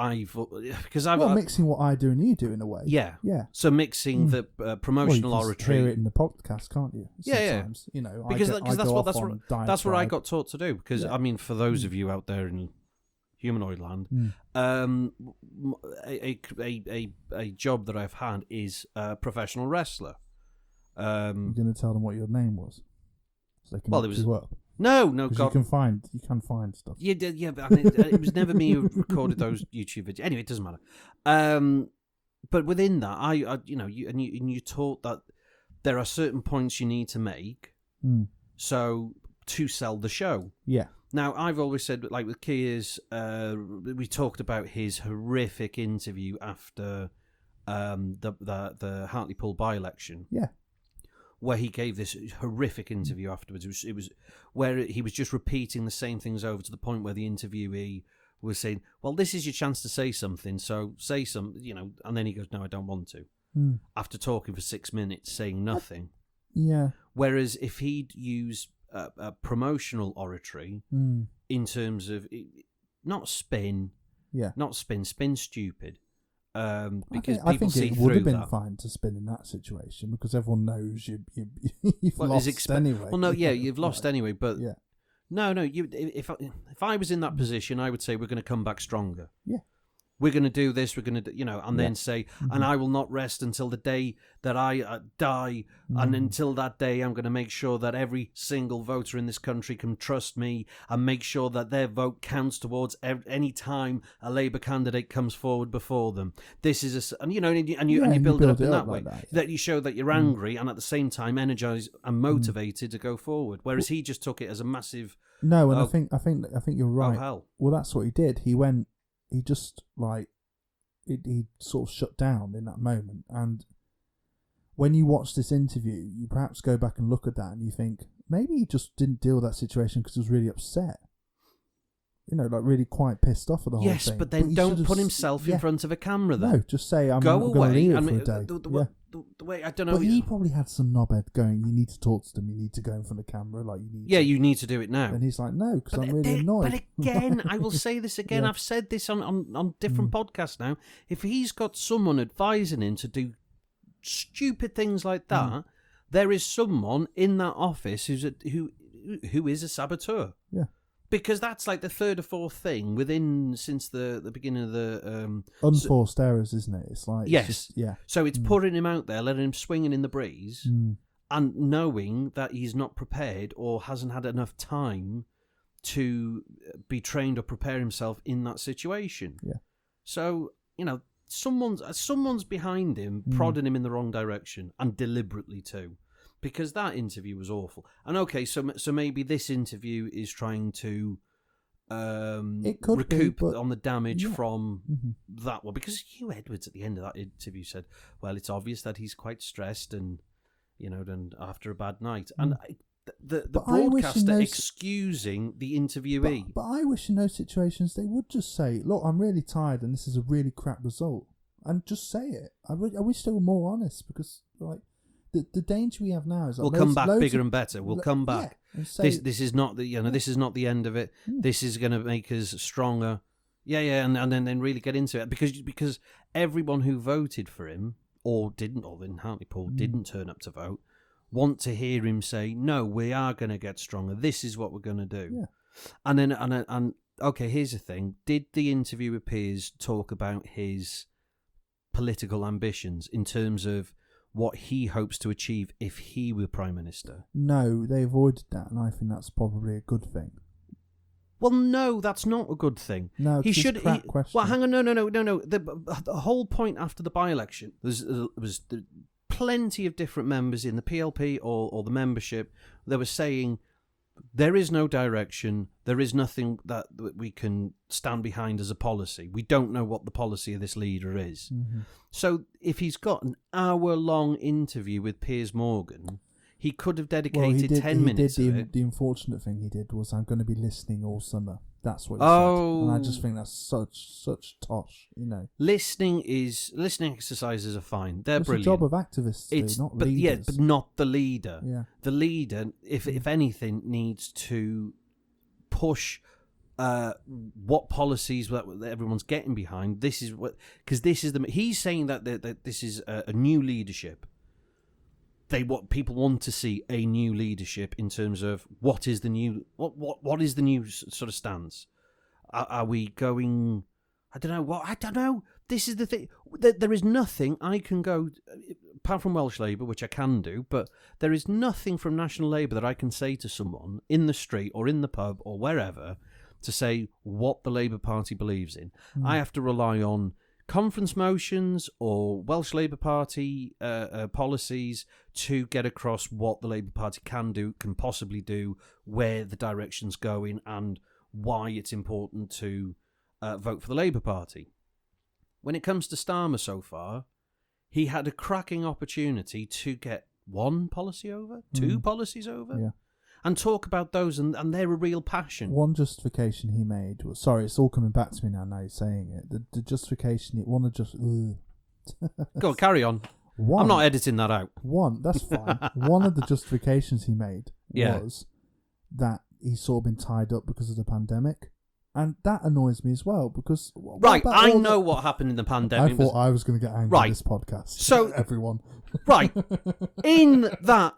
mixing what I do and you do in a way? Yeah. So mixing the promotional oratory. Hear it in the podcast, can't you? Sometimes, Because that's what I got taught to do. Because I mean, for those of you out there in humanoid land, a job that I've had is a professional wrestler. You're going to tell them what your name was, so they can look you up. No, God. You can find stuff. Yeah, but it was never me who recorded those YouTube videos. Anyway, it doesn't matter. But within that, you taught that there are certain points you need to make, so to sell the show. Yeah. Now, I've always said, like with Kier's, we talked about his horrific interview after the Hartlepool by-election. Yeah. Where he gave this horrific interview afterwards. It was where he was just repeating the same things over to the point where the interviewee was saying, well, this is your chance to say something, so say some, and then he goes, no, I don't want to. After talking for 6 minutes, saying nothing. Yeah. Whereas if he'd use a promotional oratory in terms of not spin, spin stupid. Because I think it would have been fine to spin in that situation because everyone knows you've lost anyway. Well, no, you've lost anyway. But no. If I was in that position, I would say we're going to come back stronger. Yeah. We're going to do this, we're going to do, and then say, and I will not rest until the day that I die, and until that day I'm going to make sure that every single voter in this country can trust me and make sure that their vote counts towards any time a Labour candidate comes forward before them. This is and you build it up in that way, that you show that you're angry and at the same time energized and motivated to go forward. Whereas he just took it as a massive. No, and I think you're right. Oh, hell. Well, that's what he did. He went. He just, he sort of shut down in that moment. And when you watch this interview, you perhaps go back and look at that and you think, maybe he just didn't deal with that situation because he was really upset. Really quite pissed off at the whole thing. Yes, but then don't put himself in front of a camera, though. No, just say, I'm going to leave it for a day. The way, I don't know. But he probably had some knobhead going, you need to talk to them, you need to go in front of the camera. You need to do it now. And he's like, no, because I'm really annoyed. But again, I will say this again, I've said this on different podcasts now. If he's got someone advising him to do stupid things like that, there is someone in that office who is a saboteur. Yeah. Because that's like the third or fourth thing since the beginning of the unforced errors, isn't it? It's like yes, So it's putting him out there, letting him swinging in the breeze, and knowing that he's not prepared or hasn't had enough time to be trained or prepare himself in that situation. Yeah. So someone's behind him, prodding him in the wrong direction, and deliberately too. Because that interview was awful. And okay, so maybe this interview is trying to recoup on the damage from that one. Because Hugh Edwards at the end of that interview said, well, it's obvious that he's quite stressed and after a bad night. And the broadcaster excusing the interviewee. But I wish in those situations they would just say, look, I'm really tired and this is a really crap result. And just say it. I wish they were more honest because, the danger we have now is we'll come back bigger and better. We'll come back. This is not this is not the end of it. This is going to make us stronger. And then really get into it because everyone who voted for him or in Hartlepool didn't turn up to vote want to hear him say, no, we are going to get stronger. This is what we're going to do. Yeah. And okay, here's the thing: did the interview with Piers talk about his political ambitions in terms of what he hopes to achieve if he were Prime Minister? No, they avoided that, and I think that's probably a good thing. Well, no, that's not a good thing. No, he should. Well, hang on, no. The whole point after the by-election was plenty of different members in the PLP or the membership that were saying there is no direction, there is nothing that we can stand behind as a policy. We don't know what the policy of this leader is. Mm-hmm. So if he's got an hour-long interview with Piers Morgan, he could have dedicated 10 minutes of it. The unfortunate thing he did was, I'm going to be listening all summer. That's what he said. And I just think that's such tosh, Listening exercises are fine. They're brilliant. It's the job of activists, not leaders. Yeah, but not the leader. Yeah. The leader, if anything, needs to push what policies that everyone's getting behind. This is he's saying that this is a new leadership. People want to see a new leadership in terms of what is the new sort of stance. Are we going? I don't know. This is the thing. There is nothing I can go apart from Welsh Labour, which I can do, but there is nothing from National Labour that I can say to someone in the street or in the pub or wherever to say what the Labour Party believes in. I have to rely on conference motions or Welsh Labour Party policies to get across what the Labour Party can possibly do, where the direction's going, and why it's important to vote for the Labour Party. When it comes to Starmer so far, he had a cracking opportunity to get one policy over, two policies over, and talk about those, and they're a real passion. One justification he made was, sorry, it's all coming back to me now you're saying it. The justification, Go on, carry on. I'm not editing that out. That's fine. One of the justifications he made was that he's sort of been tied up because of the pandemic. And that annoys me as well, because... Right, I know what happened in the pandemic. I thought I was going to get angry at this podcast. So, everyone. Right. In that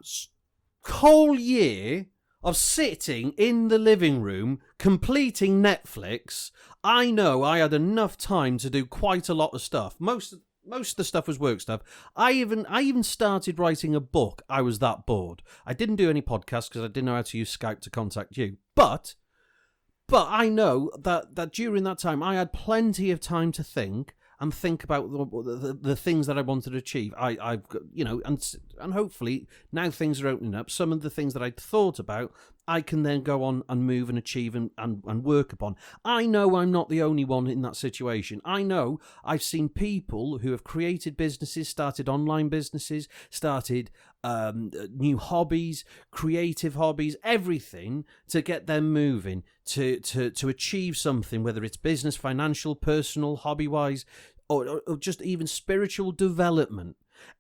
whole year of sitting in the living room, completing Netflix, I know I had enough time to do quite a lot of stuff. Most of the stuff was work stuff. I even started writing a book. I was that bored. I didn't do any podcasts because I didn't know how to use Skype to contact you. But I know that during that time, I had plenty of time to think about the things that I wanted to achieve. I've got, and hopefully now things are opening up. Some of the things that I'd thought about, I can then go on and move and achieve and work upon. I know I'm not the only one in that situation. I know I've seen people who have created businesses, started online businesses, started new hobbies, creative hobbies, everything to get them moving, to achieve something, whether it's business, financial, personal, hobby-wise, or just even spiritual development.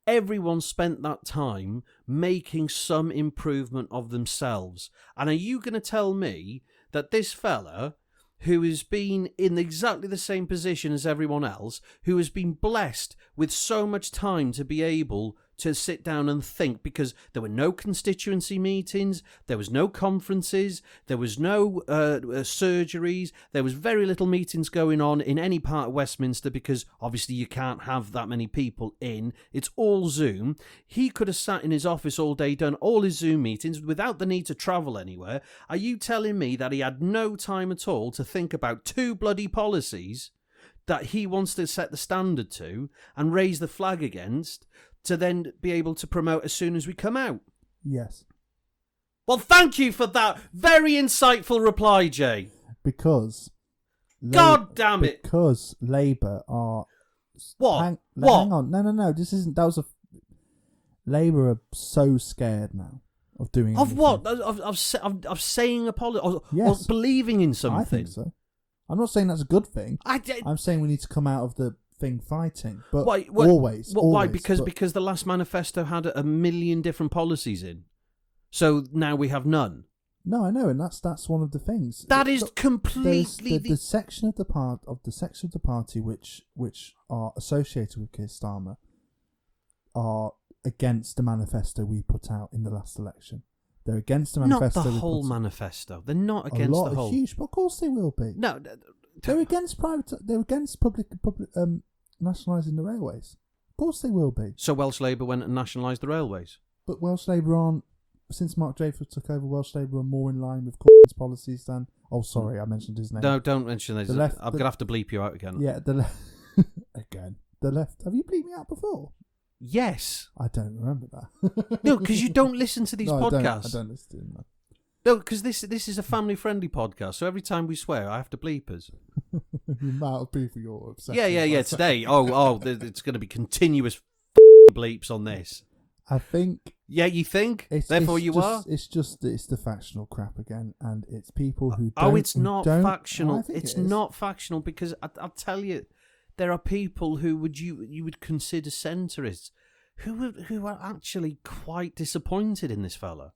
Everyone spent that time making some improvement of themselves. And are you going to tell me that this fella, who has been in exactly the same position as everyone else, who has been blessed with so much time to be able to sit down and think, because there were no constituency meetings, there was no conferences, there was no surgeries, there was very little meetings going on in any part of Westminster, because obviously you can't have that many people in. It's all Zoom. He could have sat in his office all day, done all his Zoom meetings without the need to travel anywhere. Are you telling me that he had no time at all to think about two bloody policies that he wants to set the standard to and raise the flag against, to then be able to promote as soon as we come out? Yes. Well, thank you for that very insightful reply, Jay. Because... God damn it. Because Labour are... What? Hang on. No. This isn't... That was a... Labour are so scared now of doing Of anything. what? Of saying apology? Yes. Or believing in something? I think so. I'm not saying that's a good thing. I'm saying we need to come out of the thing fighting, but always. Why? Because the last manifesto had 1 million different policies in, so now we have none. No, I know, and that's one of the things. That is completely the section of the party which are associated with Kier Starmer are against the manifesto we put out in the last election. They're against the manifesto. Not the whole manifesto. They're not against the whole. Huge, but of course they will be. No, they're against private. They're against public nationalising the railways. Of course they will be. So Welsh Labour went and nationalised the railways. But Welsh Labour aren't. Since Mark Dreyfus took over, Welsh Labour are more in line with Cummings' policies than... Oh, sorry, I mentioned his name. No, don't mention his name. I'm going to have to bleep you out again. Yeah, the left... Again. The left... Have you bleeped me out before? Yes. I don't remember that. No, because you don't listen to these podcasts. I don't listen to them. No, because this is a family-friendly podcast, so every time we swear, I have to bleep us. The amount of people you're upset. Yeah, today. It's going to be continuous bleeps on this. I think... Yeah, you think? Therefore you are? It's the factional crap again, and it's people who don't... Oh, it's not factional. It's not factional, because I'll tell you, there are people who you would consider centrists who are actually quite disappointed in this fella.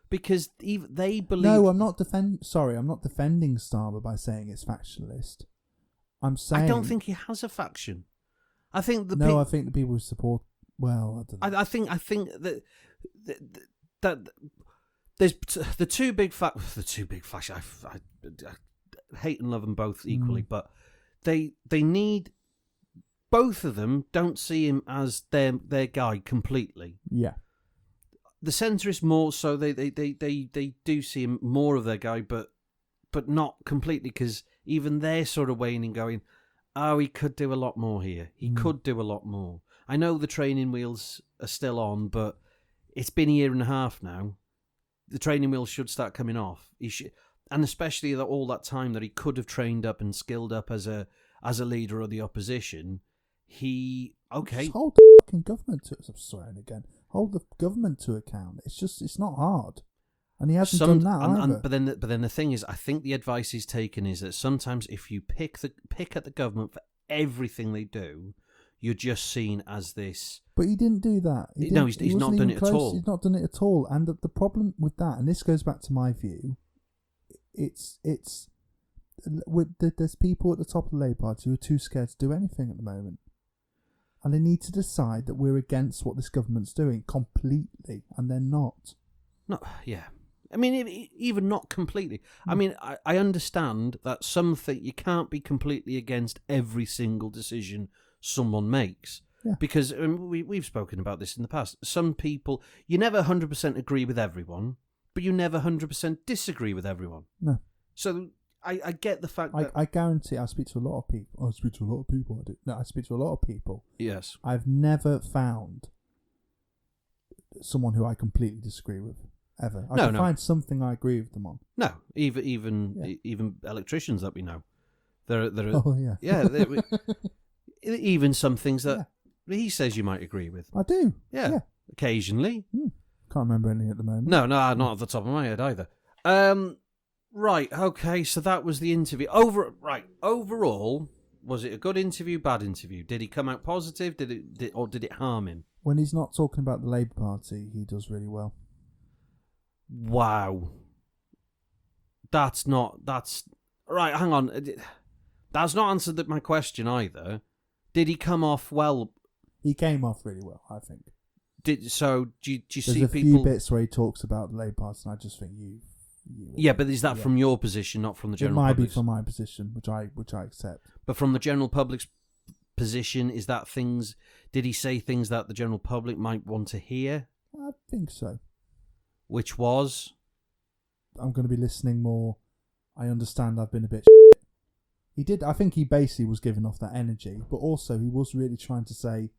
Because they believe... No, I'm not defending Starmer by saying it's factionalist. I'm saying... I don't think he has a faction. I think I think the people who support... Well, I don't know. I think that there's the two big factions. I hate and love them both equally, but they need... Both of them don't see him as their guy completely. Yeah. The centrists more so, they do see him more of their guy, but not completely, because even they're sort of waning, going, Oh, he could do a lot more here. He could do a lot more. I know the training wheels are still on, but it's been a year and a half now. The training wheels should start coming off. He should, and especially all that time that he could have trained up and skilled up as a leader of the opposition. Just hold the fucking government to. I'm swearing again. Hold the government to account. It's not hard. And he hasn't done that either. But then the thing is, I think the advice he's taken is that sometimes if you pick at the government for everything they do, you're just seen as this. But he didn't do that. He's not done it at all. He's not done it at all. And the problem with that, and this goes back to my view, there's people at the top of the Labour Party who are too scared to do anything at the moment. And they need to decide that we're against what this government's doing completely, and they're not. No, yeah. I mean, even not completely. I mean, I understand that something you can't be completely against every single decision someone makes. Yeah. Because we've spoken about this in the past. Some people, you never 100% agree with everyone, but you never 100% disagree with everyone. No. So I get the fact that... I guarantee I speak to a lot of people. I speak to a lot of people. I speak to a lot of people. Yes. I've never found someone who I completely disagree with. Ever. I can find something I agree with them on. No, even electricians that we know. There are, oh yeah, even some things that he says you might agree with. I do. Yeah. Occasionally. Can't remember any at the moment. No, not off the top of my head either. Right. Okay. So that was the interview. Overall, was it a good interview? Bad interview? Did he come out positive? Did it harm him? When he's not talking about the Labour Party, he does really well. Wow. That's right, hang on. That's not answered my question either. Did he come off well? He came off really well, I think. Do you see people... There's a few bits where he talks about the Labour Party, and I just think you yeah, but is that from your position, not from the general public? It might be from my position, which I accept. But from the general public's position, is that things... Did he say things that the general public might want to hear? I think so. Which was? I'm going to be listening more. I understand I've been a bit He did. I think he basically was giving off that energy, but also he was really trying to say,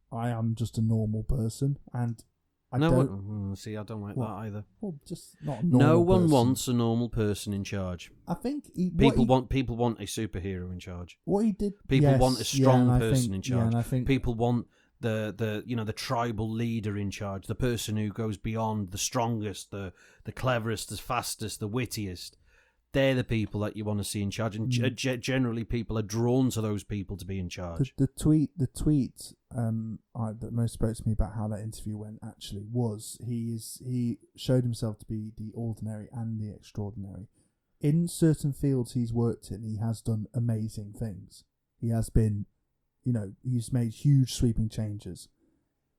I am just a normal person, and I don't... See, I don't like that either. Well, just not a normal No one person. wants a normal person in charge. I think... People want a superhero in charge. What he did... People want a strong person in charge. Yeah, and I think people want... the tribal leader in charge, the person who goes beyond, the strongest, the cleverest, the fastest, the wittiest. They're the people that you want to see in charge, and generally people are drawn to those people to be in charge. The tweet that most spoke to me about how that interview went actually was he showed himself to be the ordinary and the extraordinary. In certain fields he's worked in, he has done amazing things. He has been... he's made huge sweeping changes.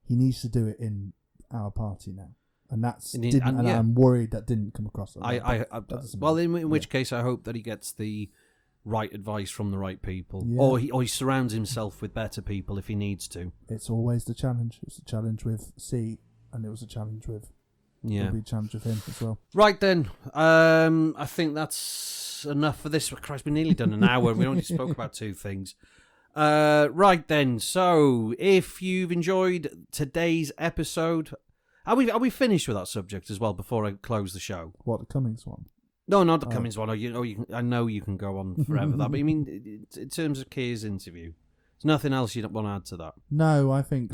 He needs to do it in our party now, and I'm worried that didn't come across. In which case, I hope that he gets the right advice from the right people, or he surrounds himself with better people if he needs to. It's always the challenge. It's a challenge with C, and it was a challenge with it'll be a challenge with him as well. Right then, I think that's enough for this. Christ, we're nearly done an hour, and we only spoke about two things. Right then, so if you've enjoyed today's episode, are we finished with that subject as well before I close the show? What, the Cummings one? No, not the Cummings one. I know you can go on forever. But I mean, in terms of Kier's interview, there's nothing else you don't want to add to that. No, I think.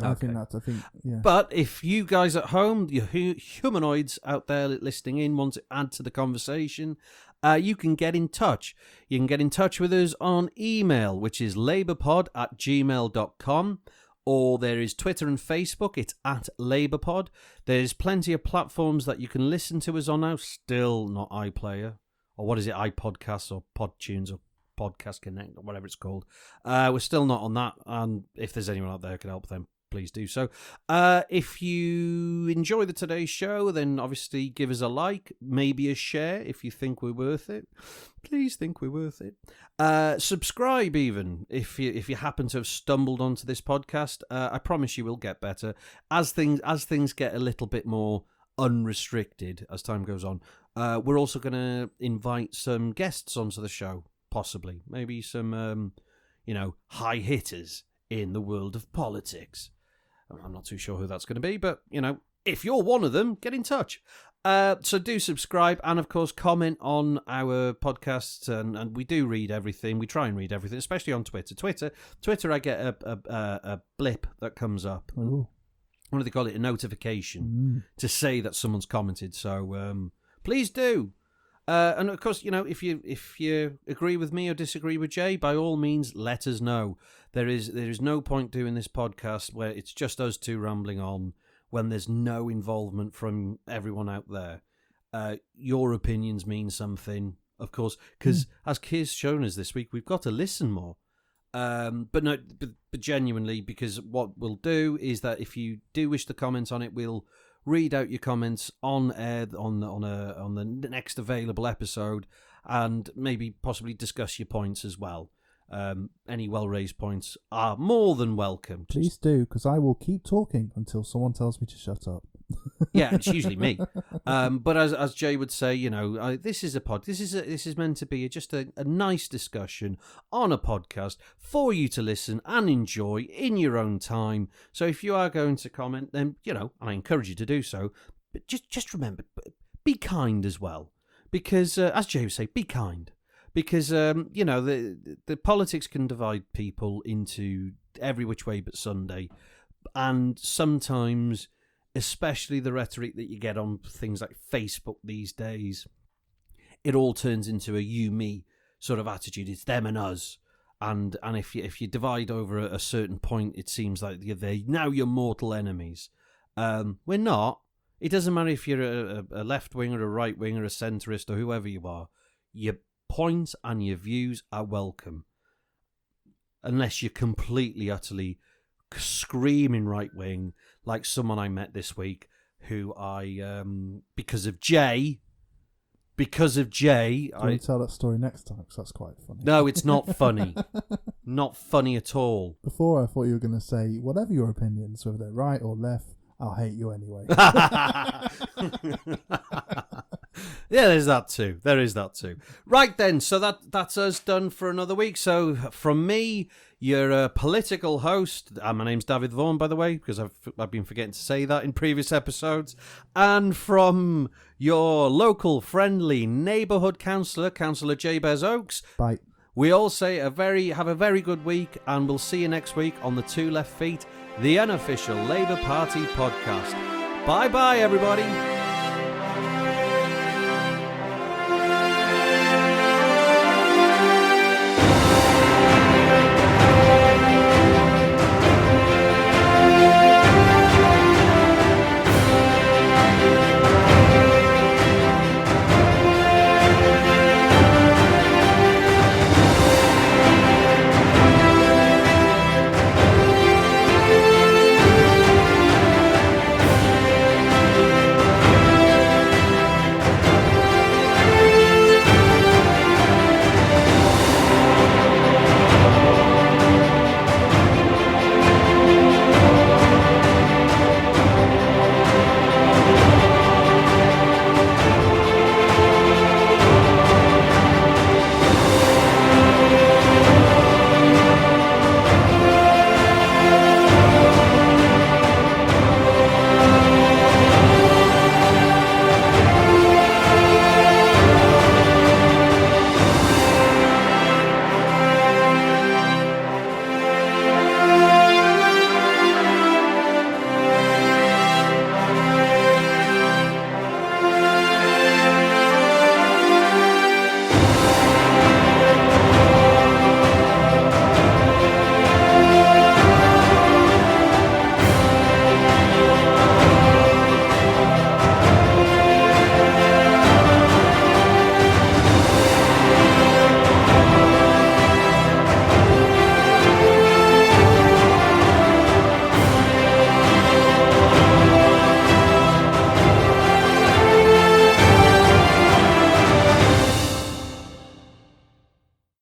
But if you guys at home, you humanoids out there listening in, want to add to the conversation, you can get in touch. You can get in touch with us on email, which is labourpod@gmail.com, or there is Twitter and Facebook. It's @LabourPod. There's plenty of platforms that you can listen to us on now. Still not iPlayer, or what is it, iPodcasts or PodTunes or Podcast Connect or whatever it's called. We're still not on that, and if there's anyone out there who can help them, please do so. If you enjoy today's show, then obviously give us a like, maybe a share if you think we're worth it. Please think we're worth it. Subscribe even if you happen to have stumbled onto this podcast. I promise you will get better as things get a little bit more unrestricted as time goes on. We're also going to invite some guests onto the show, possibly, maybe some high hitters in the world of politics. I'm not too sure who that's going to be, but, if you're one of them, get in touch. So do subscribe and, of course, comment on our podcasts. And we do read everything. We try and read everything, especially on Twitter. Twitter, I get a blip that comes up. Ooh. What do they call it? A notification to say that someone's commented. So please do. And, of course, if you agree with me or disagree with Jay, by all means, let us know. There is no point doing this podcast where it's just us two rambling on when there's no involvement from everyone out there. Your opinions mean something, of course, because as Kier's shown us this week, we've got to listen more. But genuinely, because what we'll do is that if you do wish to comment on it, we'll read out your comments on air on the next available episode, and maybe possibly discuss your points as well. Any well-raised points are more than welcome. Please do, because I will keep talking until someone tells me to shut up. Yeah, it's usually me. But as Jay would say, this is a pod. This is meant to be just a nice discussion on a podcast for you to listen and enjoy in your own time. So if you are going to comment, then I encourage you to do so. But just remember, be kind as well, because as Jay would say, be kind. Because, the politics can divide people into every which way but Sunday. And sometimes, especially the rhetoric that you get on things like Facebook these days, it all turns into a you-me sort of attitude. It's them and us. And if you divide over a certain point, it seems like now you're mortal enemies. We're not. It doesn't matter if you're a left-winger, a right-winger, a centrist, or whoever you are. Your points and your views are welcome, unless you're completely, utterly screaming right wing, like someone I met this week, who I because of Jay. Do you want to tell that story next time? Because that's quite funny. No, it's not funny. Not funny at all. Before I thought you were going to say, whatever your opinions, whether they're right or left, I'll hate you anyway. Yeah, there's that too. There is that too. Right then, so that's us done for another week. So from me, your political host, my name's Dafydd Vaughan, by the way, because I've been forgetting to say that in previous episodes, and from your local friendly neighbourhood councillor, Cllr Jabez Oakes. Bye. We all say have a very good week, and we'll see you next week on the Two Left Feet, the Unofficial Labour Party Podcast. Bye bye, everybody.